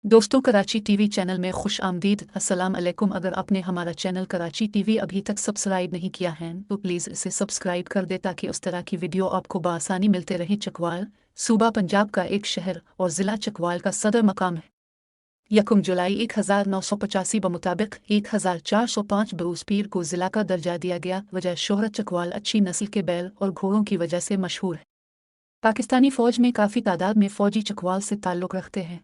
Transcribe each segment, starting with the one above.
दोस्तों, Karachi TV channel में खुश आमदीद। अस्सलाम अलैकुम। अगर आपने हमारा चैनल कराची टीवी अभी तक सब्सक्राइब नहीं किया है तो प्लीज़ इसे सब्सक्राइब कर दे ताकि उस तरह की वीडियो आपको बआसानी मिलते रहे। चकवाल सूबा पंजाब का एक शहर और ज़िला चकवाल का सदर मकाम है। 1 जुलाई 1985 बमुताबिक 1405 बरूस पीर को ज़िला का दर्जा दिया गया। वजह शोहरत चकवाल अच्छी नस्ल के बैल और घोड़ों की वजह से मशहूर है। पाकिस्तानी फ़ौज में काफ़ी तादाद में फ़ौजी चकवाल से ताल्लुक़ रखते हैं।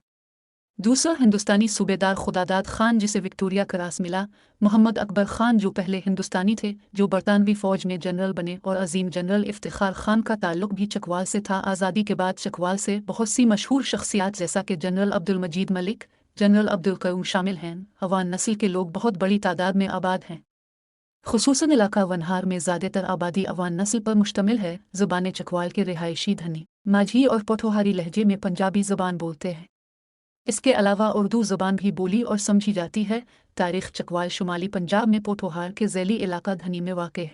दूसरा हिंदुस्तानी सूबेदार खुदादाद खान, जिसे विक्टोरिया क्रास मिला, मोहम्मद अकबर खान जो पहले हिंदुस्तानी थे जो बरतानवी फ़ौज में जनरल बने, और अजीम जनरल इफ्तिखार खान का ताल्लुक भी चकवाल से था। आज़ादी के बाद चकवाल से बहुत सी मशहूर शख्सियात जैसा कि जनरल अब्दुल मजीद मलिक, जनरल अब्दुल कयूम शामिल हैं। अवान नस्ल के लोग बहुत बड़ी तादाद में आबाद हैं। खुसूसन इलाका वनहार में ज़्यादातर आबादी अवान नस्ल पर मुश्तमिल है। ज़ुबान चकवाल के रिहायशी धनी माझी और पोठोहारी लहजे में पंजाबी ज़ुबान बोलते हैं। इसके अलावा उर्दू ज़ुबान भी बोली और समझी जाती है। तारीख़ चकवाल शुमाली पंजाब में पोठोहार के ज़ैली इलाका धनी में वाक़ है।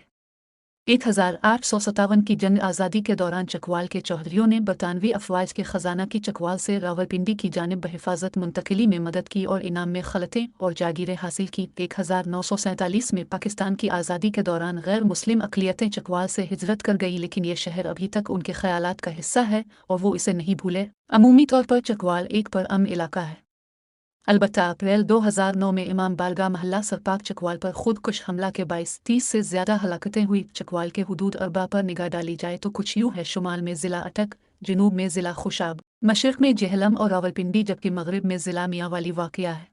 1857 की जंग आज़ादी के दौरान चकवाल के चौधरियों ने बरतानवी अफवाज के ख़जाना की चकवाल से रावलपिंडी की जानिब बहिफाजत मुंतकिली में मदद की और इनाम में खलतें और जागीरें हासिल की। 1947 में पाकिस्तान की आज़ादी के दौरान गैर मुस्लिम अक़लियतें चकवाल से हिजरत कर गई, लेकिन ये शहर अभी तक उनके ख़यालात का हिस्सा है और वो इसे नहीं भूले। अमूमी तौर पर चकवाल एक पुरअमन इलाका है। अलबत्ता अप्रैल 2009 में इमाम बारगाह महल्ला सरपाक चकवाल पर खुदकुश हमला के बाइस 30 से ज़्यादा हलाकतें हुई। चकवाल के हुदूद अरबा पर निगाह डाली जाए तो कुछ यूँ है: शुमाल में ज़िला अटक, जनूब में ज़िला खुशाब, मशरक़ में जेहलम और रावलपिंडी, जबकि मग़रिब में ज़िला मियांवाली वाक़या है।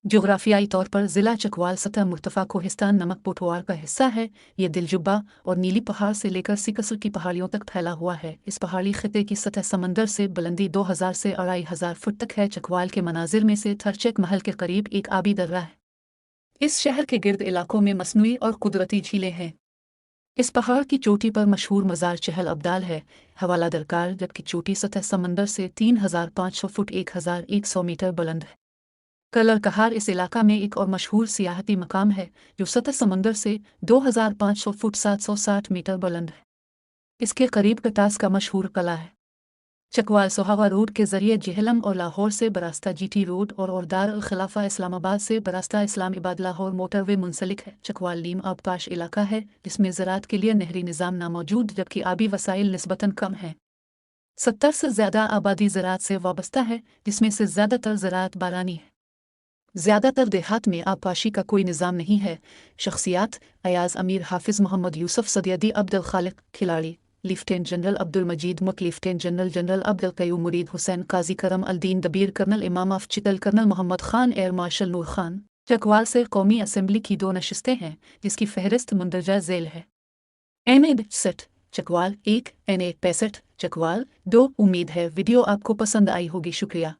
जोग्राफियाई तौर पर ज़िला चकवाल सतह मुर्तफ़ा कोहिस्तान नमक पोठवार का हिस्सा है। ये दिलजुब्बा और नीली पहाड़ से लेकर सिकसर की पहाड़ियों तक फैला हुआ है। इस पहाड़ी खिते की सतह समंदर से बुलंदी 2000 से 2500 फुट तक है। चकवाल के मनाजिर में से थरचेक महल के करीब एक आबी दर्रा है। इस शहर के गिर्द इलाकों में मसनूई और कुदरती झीलें हैं। इस पहाड़ की चोटी पर मशहूर मज़ार चहल अब्दाल है, हवाला दरकार, जबकि चोटी सतह समंदर से 3500 फुट 1100 मीटर बुलंद है। कलर कहार इस इलाका में एक और मशहूर सियाहती मकाम है जो सतह समंदर से 2500 फुट 760 मीटर बुलंद है। इसके करीब कटास का मशहूर कला है। चकवाल सोहावा रोड के ज़रिए जेहलम और लाहौर से बरास्ता GT रोड और दार अल खिलाफा इस्लामाबाद से बरास्ता इस्लामाबाद लाहौर मोटरवे मुंसलिक है। चकवाल नीम आबपाश इलाका है जिसमें ज़राअत के लिए नहरी निज़ाम नामौजूद, जबकि आबी वसाइल निस्बतन कम है। 70 से ज़्यादा आबादी ज़राअत से वाबस्ता है, जिसमें से ज़्यादातर ज़राअत बारानी है। ज़्यादातर देहात में आबपाशी का कोई निज़ाम नहीं है। शख्सियात: अयाज़ अमीर, हाफिज़ मोहम्मद यूसुफ सदयदी, अब्दुल खालिक खिलाड़ी, लेफ्टिनेंट जनरल अब्दुल मजीद मुक, lieutenant general general Abdul Qayyum Murid Hussain, Qazi Karam Aldin Dabir, colonel Imam अफचितल, colonel Mohammad Khan, air marshal Nur Khan. Chakwal से कौमी असम्बली की 2 नशिस्तें हैं जिसकी फहरिस्त मुंदरजा झैल है। NA 60 Chakwal 1, NA 65 Chakwal 2। उम्मीद है वीडियो आपको पसंद आई होगी। शुक्रिया।